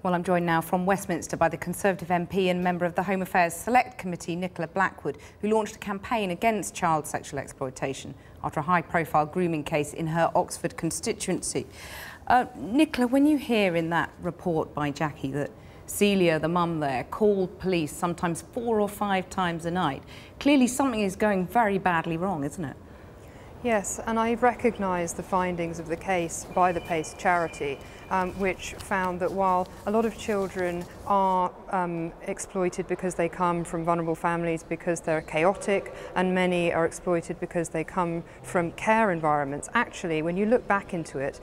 Well, I'm joined now from Westminster by the Conservative MP and member of the Home Affairs Select Committee, Nicola Blackwood, who launched a campaign against child sexual exploitation after a high-profile grooming case in her Oxford constituency. Nicola, when you hear in that report by Jackie that Celia, the mum there, called police sometimes 4 or 5 times a night, clearly something is going very badly wrong, isn't it? Yes, and I recognise the findings of the case by the PACE charity, which found that while a lot of children are exploited because they come from vulnerable families because they're chaotic, and many are exploited because they come from care environments, actually, when you look back into it,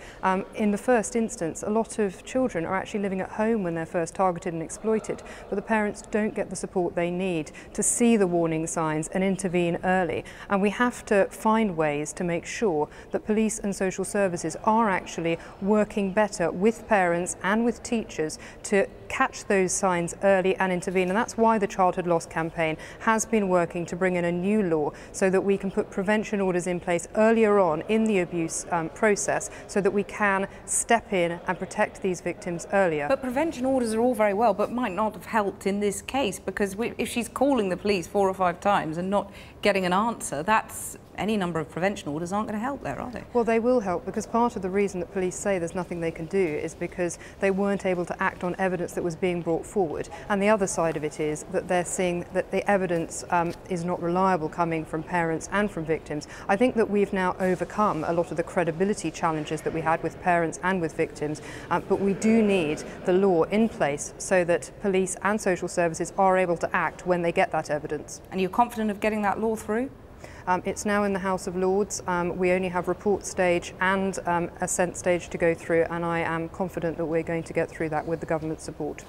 in the first instance, a lot of children are actually living at home when they're first targeted and exploited, but the parents don't get the support they need to see the warning signs and intervene early. And we have to find ways to make sure that police and social services are actually working better with parents and with teachers to catch those signs early and intervene. And that's why the Childhood Loss campaign has been working to bring in a new law so that we can put prevention orders in place earlier on in the abuse process so that we can step in and protect these victims earlier. But prevention orders are all very well, but might not have helped in this case, because if she's calling the police 4 or 5 times and not getting an answer, that's any number of prevention orders aren't going to help there, are they? Well, they will help, because part of the reason that police say there's nothing they can do is because they weren't able to act on evidence that was being brought forward. And the other side of it is that they're seeing that the evidence is not reliable coming from parents and from victims. I think that we've now overcome a lot of the credibility challenges that we had with parents and with victims, but we do need the law in place so that police and social services are able to act when they get that evidence. And you're confident of getting that law through? It's now in the House of Lords. We only have report stage and assent stage to go through, and I am confident that we're going to get through that with the government's support.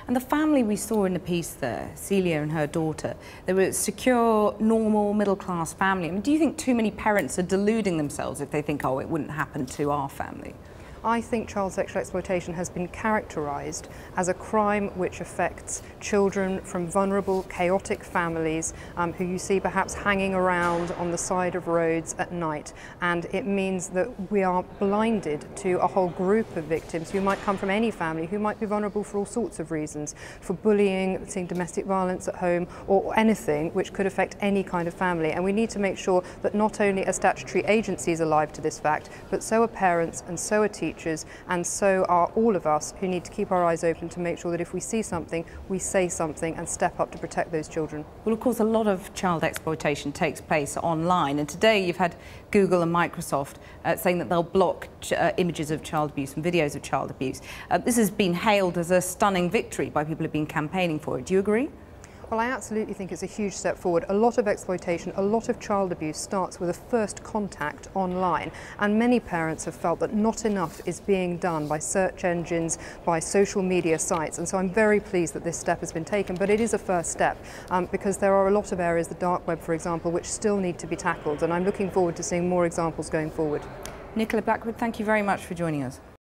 And the family we saw in the piece there, Celia and her daughter, they were a secure, normal, middle-class family. I mean, do you think too many parents are deluding themselves if they think, oh, it wouldn't happen to our family? I think child sexual exploitation has been characterised as a crime which affects children from vulnerable, chaotic families who you see perhaps hanging around on the side of roads at night. And it means that we are blinded to a whole group of victims who might come from any family, who might be vulnerable for all sorts of reasons, for bullying, seeing domestic violence at home, or anything which could affect any kind of family. And we need to make sure that not only are statutory agencies alive to this fact, but so are parents and so are teachers, and so are all of us who need to keep our eyes open to make sure that if we see something, we say something and step up to protect those children. Well, of course, a lot of child exploitation takes place online, and today you've had Google and Microsoft saying that they'll block images of child abuse and videos of child abuse. This has been hailed as a stunning victory by people who've been campaigning for it. Do you agree? Well, I absolutely think it's a huge step forward. A lot of exploitation, a lot of child abuse starts with a first contact online, and many parents have felt that not enough is being done by search engines, by social media sites, and so I'm very pleased that this step has been taken, but it is a first step because there are a lot of areas, the dark web for example, which still need to be tackled, and I'm looking forward to seeing more examples going forward. Nicola Blackwood, thank you very much for joining us.